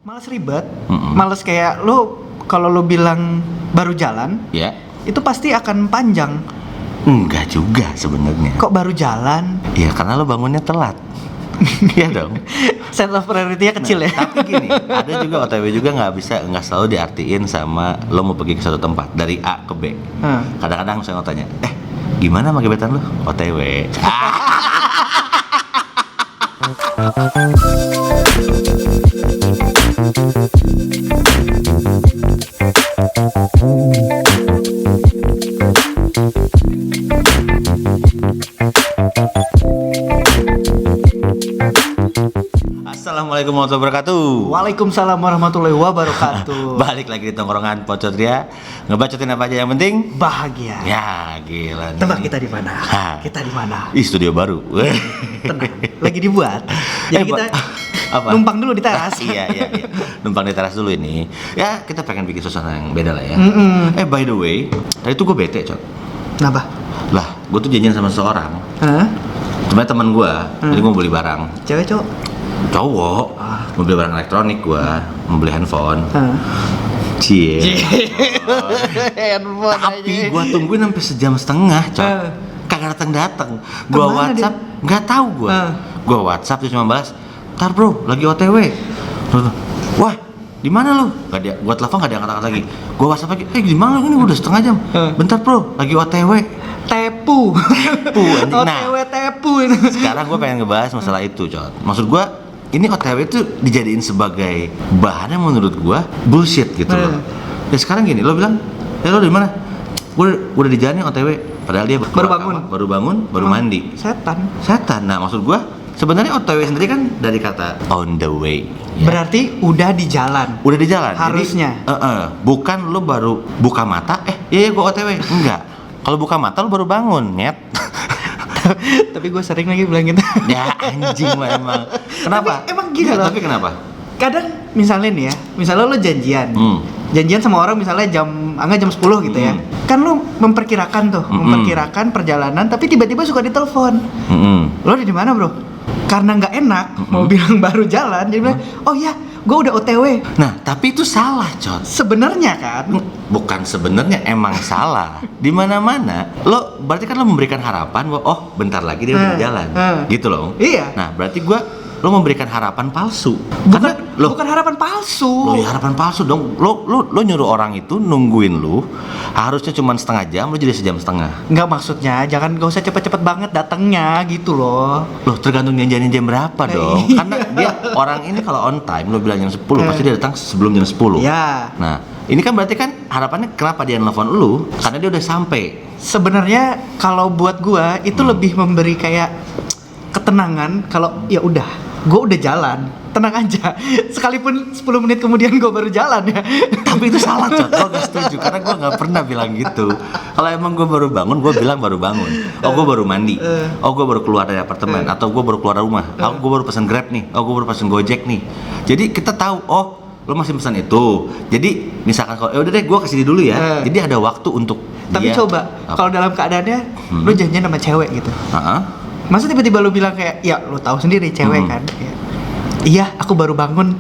Males ribet, males kayak lo kalau lo bilang baru jalan, Ya, itu pasti akan panjang. enggak juga sebenarnya. Kok baru jalan? Ya karena lo bangunnya telat. Iya dong. Sense of priority-nya kecil ya. Tapi gini, ada juga OTW juga nggak selalu diartiin sama lo mau pergi ke suatu tempat dari A ke B. Kadang-kadang saya mau tanya, gimana sama gebetan lo? OTW. Assalamualaikum warahmatullahi wabarakatuh. Waalaikumsalam warahmatullahi wabarakatuh. Balik lagi di tongkrongan Pocotria, ngebacotin apa aja yang penting Bahagia. ya, gila nih. Tebak kita di mana? Hah. Kita di mana? Ih, studio baru. Tenang, lagi dibuat. Jadi kita apa? numpang dulu di teras. Iya. Numpang di teras dulu ini. Ya, kita pengen bikin suasana yang beda lah ya. By the way, tadi tuh gue bete, Cot. Kenapa? Lah, gue tuh janjian sama seseorang. Hah? Sebenarnya teman gue, jadi gue mau beli barang. Cewek cowok? Cowok, mau beli barang elektronik gue, mau beli handphone. Cie. Handphone Tapi gue tungguin sampai sejam setengah, Cok. Kagak datang. Gue Kemana WhatsApp, nggak tahu gue. Gue WhatsApp dia cuma balas, "Ntar bro, lagi OTW." Wah, di mana lu? Gak dia, gue telepon nggak diangkat lagi. Gue WhatsApp lagi, di mana ini udah setengah jam. Bentar bro, lagi OTW. Tepu. anjing. OTW tepu itu. Sekarang gue pengen ngebahas masalah itu, Cok. Maksud gue, ini OTW itu dijadiin sebagai bahan yang menurut gue bullshit gitu loh. Ya sekarang gini, lo bilang, lo di mana? Gue udah di jalan nih OTW. Padahal dia baru bangun, baru mandi. Setan. Nah, maksud gue, sebenarnya OTW sendiri kan dari kata on the way. Ya. Berarti udah di jalan. Udah di jalan. Harusnya. Jadi, bukan lo baru buka mata, iya gue OTW. Enggak. Kalau buka mata lo baru bangun, nyet. Tapi gue sering lagi bilang gitu. Ya anjing mah emang. Kenapa? Tapi emang gini loh. Tapi kenapa? Kadang misalnya nih ya, misalnya lo janjian. Janjian sama orang misalnya jam 10 gitu ya. Kan lo memperkirakan memperkirakan perjalanan tapi tiba-tiba suka ditelepon. Lo di mana, Bro? Karena nggak enak mau bilang baru jalan, jadi bilang, "Oh iya, gue udah OTW." Nah, tapi itu salah, Cot. Sebenarnya kan? Bukan sebenarnya, emang salah. Di mana-mana, lo berarti kan lo memberikan harapan bahwa bentar lagi dia udah di jalan. Gitu loh. Iya. Nah, berarti lo memberikan harapan palsu. Bukan harapan palsu. Lo ya harapan palsu dong. Lo nyuruh orang itu nungguin lo. Harusnya cuma setengah jam, lo jadi sejam setengah. Nggak, maksudnya gak usah cepet-cepet banget datangnya gitu loh. Loh, tergantung janjiannya jam berapa dong. Karena dia orang ini kalau on time lo bilang jam 10, pasti dia datang sebelum jam 10. Ya. Nah, ini kan berarti kan harapannya kenapa dia nelfon lu? Karena dia udah sampai. Sebenarnya kalau buat gua itu lebih memberi kayak ketenangan kalau ya udah, gua udah jalan, tenang aja. Sekalipun 10 menit kemudian gua baru jalan ya. Tapi itu salah, Cot. Gua gak setuju karena gua gak pernah bilang gitu. Kalau emang gua baru bangun, gua bilang baru bangun. Gua baru mandi. Gua baru keluar dari apartemen atau gua baru keluar rumah. Gua baru pesan Grab nih. Gua baru pesan Gojek nih. Jadi kita tahu, lo masih pesan itu. Jadi misalkan kalau udah deh gua kesini dulu ya. Jadi ada waktu untuk Tapi coba kalau dalam keadaannya lo janjian sama cewek gitu. Masa tiba-tiba lo bilang kayak, ya lo tahu sendiri cewek kan. Ya, iya, aku baru bangun.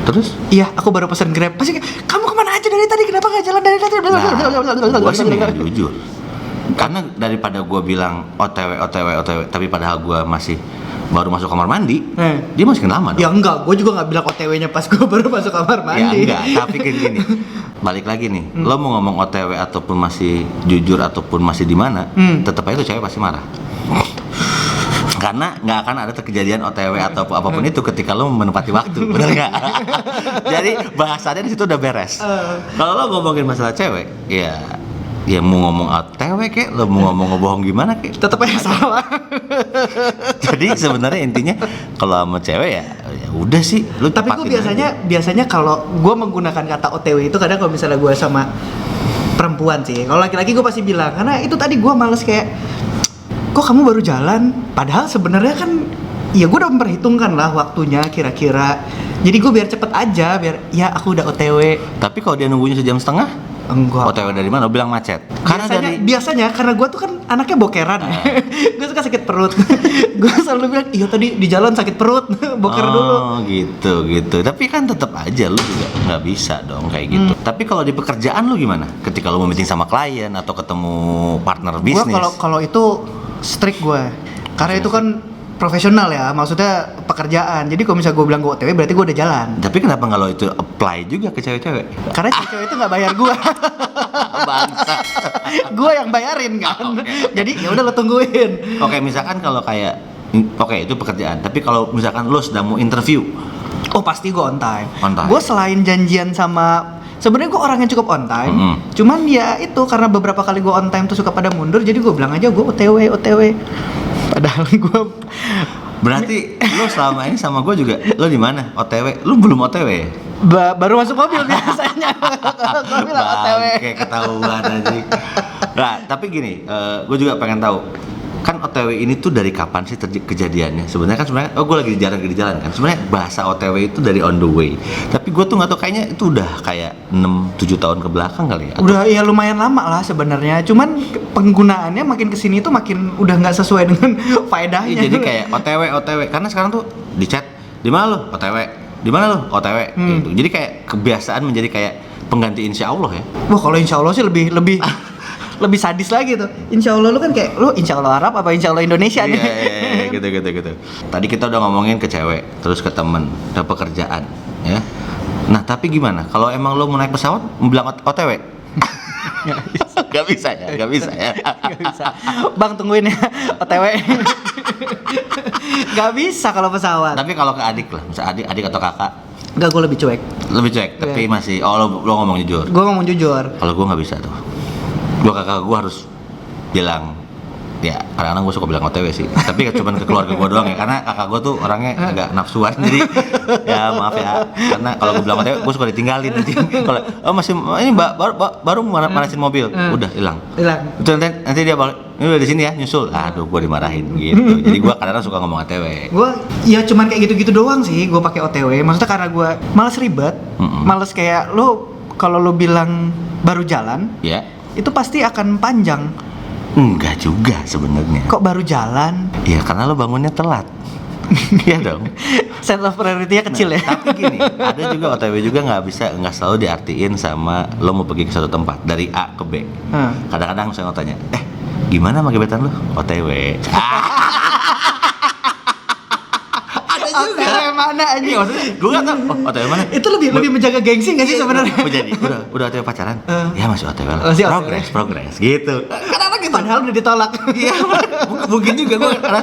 Terus? Iya, aku baru pesan Grab. Pasti kamu kemana aja dari tadi? Kenapa nggak jalan dari tadi? Gua sih nggak jujur. Karena daripada gua bilang OTW, tapi padahal gua masih baru masuk kamar mandi, dia masih lama dong. Ya enggak, gue juga nggak bilang OTW-nya pas gue baru masuk kamar mandi. Ya enggak, tapi kayak gini. Balik lagi nih, lo mau ngomong OTW ataupun masih jujur ataupun masih di mana, tetap aja tuh cewek pasti marah. Karena nggak akan ada kejadian OTW atau apapun itu ketika lo menepati waktu, benar nggak? Jadi bahasannya di situ udah beres. Kalau lo ngomongin masalah cewek, ya mau ngomong OTW kek, lo mau ngomong ngebohong gimana kek, Tetap aja salah. Jadi sebenarnya intinya kalau sama cewek ya udah sih, lo Tapi gue biasanya kalau gue menggunakan kata OTW itu kadang kalau misalnya gue sama perempuan sih. Kalau laki-laki gue pasti bilang, karena itu tadi gue males kayak, kok kamu baru jalan? Padahal sebenarnya kan, ya gue udah memperhitungkan lah waktunya kira-kira. Jadi gue biar cepet aja, biar ya aku udah OTW. Tapi kalau dia nunggunya sejam setengah, Enggak. OTW dari mana? Lo bilang macet. Biasanya karena gue tuh kan anaknya bokeran. Gue suka sakit perut. Gue selalu bilang, iya tadi di jalan sakit perut, boker dulu. Oh gitu. Tapi kan tetap aja lu juga nggak bisa dong kayak gitu. Tapi kalau di pekerjaan lu gimana? Ketika lu mau meeting sama klien atau ketemu partner bisnis? Gue kalau itu strict gue. Karena itu kan profesional ya, maksudnya pekerjaan. Jadi kalau misalnya gue bilang gue OTW berarti gue udah jalan. Tapi kenapa nggak lo itu apply juga ke cewek-cewek? Karena cewek itu nggak bayar gue. Bangsa. Gue yang bayarin kan. Okay. Jadi ya udah lo tungguin. Oke, misalkan kalau kayak itu pekerjaan. Tapi kalau misalkan lo sedang mau interview, oh pasti gue on time. On time. Gue selain janjian sama, sebenarnya gue orang yang cukup on time. Cuman ya itu karena beberapa kali gue on time tuh suka pada mundur. Jadi gue bilang aja gue OTW. Padahal gue berarti lo selama ini sama gue juga lo di mana? OTW? Lo belum OTW ya? Baru masuk mobil biasanya. Gue bilang OTW. Kayak ketahuan aja. Nah, tapi gini, gue juga pengen tahu. Kan OTW ini tuh dari kapan sih kejadiannya? Sebenarnya gue lagi di jalan kan. Sebenarnya bahasa OTW itu dari on the way. Tapi gue tuh nggak tahu, kayaknya itu udah kayak 6-7 tahun ke belakang kali ya. Udah ya lumayan lama lah sebenarnya. Cuman penggunaannya makin kesini tuh makin udah nggak sesuai dengan faedahnya. Iya, jadi kayak OTW. Karena sekarang tuh di chat, di mana lo? OTW. Di mana lo? OTW. Gitu. Jadi kayak kebiasaan menjadi kayak pengganti insya Allah ya. Wah kalau insya Allah sih lebih lebih sadis lagi tuh. Insya Allah lu kan kayak, lu insya Allah Arab apa insya Allah Indonesia nih? Iya, gitu. Tadi kita udah ngomongin ke cewek, terus ke temen, ke pekerjaan, ya. Nah, tapi gimana? Kalau emang lo mau naik pesawat, mau bilang OTW? Gak bisa ya. Gak bisa. Bang tungguin ya, OTW. Gak bisa kalau pesawat. Tapi kalau ke adik lah, misalnya adik atau kakak? Enggak, gue lebih cuek. Lebih cuek, tapi masih, lo ngomong jujur? Gue ngomong jujur. Kalau gue nggak bisa tuh. Gue kakak gue harus bilang, ya kadang-kadang gue suka bilang OTW sih, tapi cuma ke keluarga gue doang ya, karena kakak gue tuh orangnya agak nafsuan, jadi ya maaf ya, karena kalau gue bilang OTW gue suka ditinggalin nanti. Kalau masih ini baru manasin mobil, udah hilang. Itu nanti dia balik, ini udah di sini ya, nyusul. Aduh, gue dimarahin gitu. Jadi gue kadang-kadang suka ngomong OTW. Gue ya cuman kayak gitu-gitu doang sih, gue pakai OTW. Maksudnya karena gue males ribet, males kayak lo kalau lo bilang baru jalan, ya itu pasti akan panjang. Enggak juga sebenarnya. Kok baru jalan? Ya karena lo bangunnya telat. Iya dong. Sense of priority-nya kecil ya. Tapi gini, ada juga OTW juga nggak selalu diartiin sama lo mau pergi ke suatu tempat dari A ke B. Kadang-kadang saya mau tanya, gimana sama gebetan lo? OTW. OTW mana aja? Gue nggak tahu. OTW mana? Itu lebih menjaga gengsi nggak sih sebenarnya? Jadi udah OTW pacaran? Ya masih OTW lah. Masih Progress gitu. Kadang-kadang gitu. Padahal udah ditolak. Iya, mungkin juga gue karena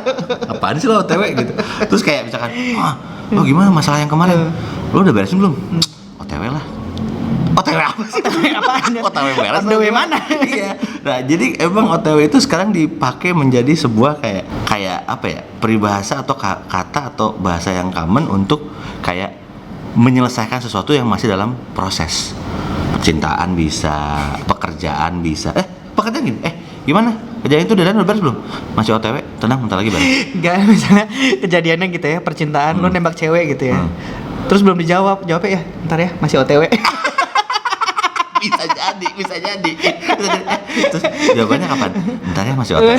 apaan sih lo OTW gitu. Terus kayak misalkan, gimana masalah yang kemarin? Lo udah beresin belum? OTW lah. OTW apa sih? OTW beres. OTW mana? Iya. Nah, jadi emang OTW itu sekarang dipakai menjadi sebuah kayak apa ya? Peribahasa atau kata atau bahasa yang common untuk kayak menyelesaikan sesuatu yang masih dalam proses. Percintaan bisa, pekerjaan bisa. Pekerjaan gini. Gimana? Kejadian itu udah beres belum? Masih OTW? Tenang, bentar lagi beres. Enggak, misalnya kejadiannya gitu ya, percintaan, lo nembak cewek gitu ya. Terus belum jawabnya ya, ntar ya, masih OTW. bisa jadi. Terus jawabannya kapan? Bentar ya, masih OTW.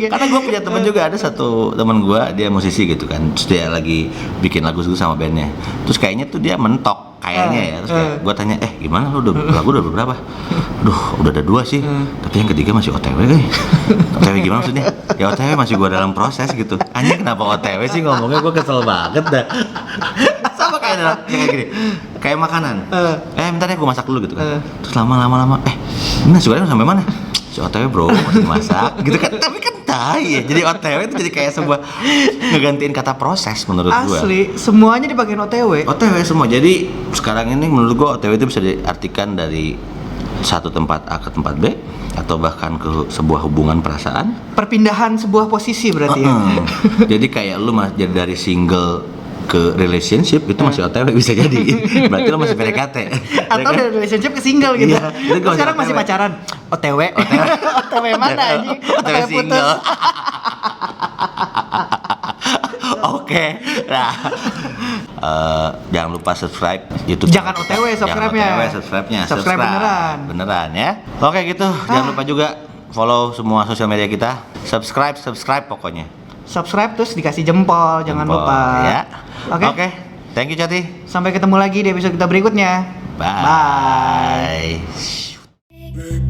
Karena gue punya teman juga, ada satu teman gue, dia musisi gitu kan. Terus dia lagi bikin lagu sama bandnya. Terus kayaknya tuh dia mentok kayaknya ya. Terus kayak gue tanya, gimana lu lagu udah berapa? Duh, udah ada 2 sih. Tapi yang ketiga masih OTW guys. OTW gimana maksudnya? Ya OTW masih gue dalam proses gitu. Anjing kenapa OTW sih ngomongnya, gue kesel banget dah. Sama kayak gini, kayak makanan. Bentar ya gue masak dulu gitu kan. Terus lama-lama, nasi goreng sampai mana? Si OTW bro, masih masak gitu kan. Tapi kan tai ya. Jadi OTW itu jadi kayak sebuah ngegantiin kata proses menurut gue. Asli, semuanya dipakein OTW. OTW semua. Jadi sekarang ini menurut gue OTW itu bisa diartikan dari satu tempat A ke tempat B, atau bahkan ke sebuah hubungan perasaan. Perpindahan sebuah posisi berarti ya. Jadi kayak lu jadi dari single ke relationship itu masih OTW bisa jadi. Berarti lo masih PDKT. Atau dari relationship ke single gitu. Iya, sekarang masih pacaran. OTW. OTW mana anjing? OTW single. Oke. Nah, jangan lupa subscribe YouTube. Jangan OTW subscribe-nya. Jangan OTW subscribe-nya. Subscribe beneran. Beneran ya. Oke gitu. Jangan lupa juga follow semua sosial media kita. Subscribe pokoknya. Subscribe terus dikasih jempol, jangan lupa. Ya. Oke. Oke. Thank you Cati. Sampai ketemu lagi di episode kita berikutnya. Bye. Bye.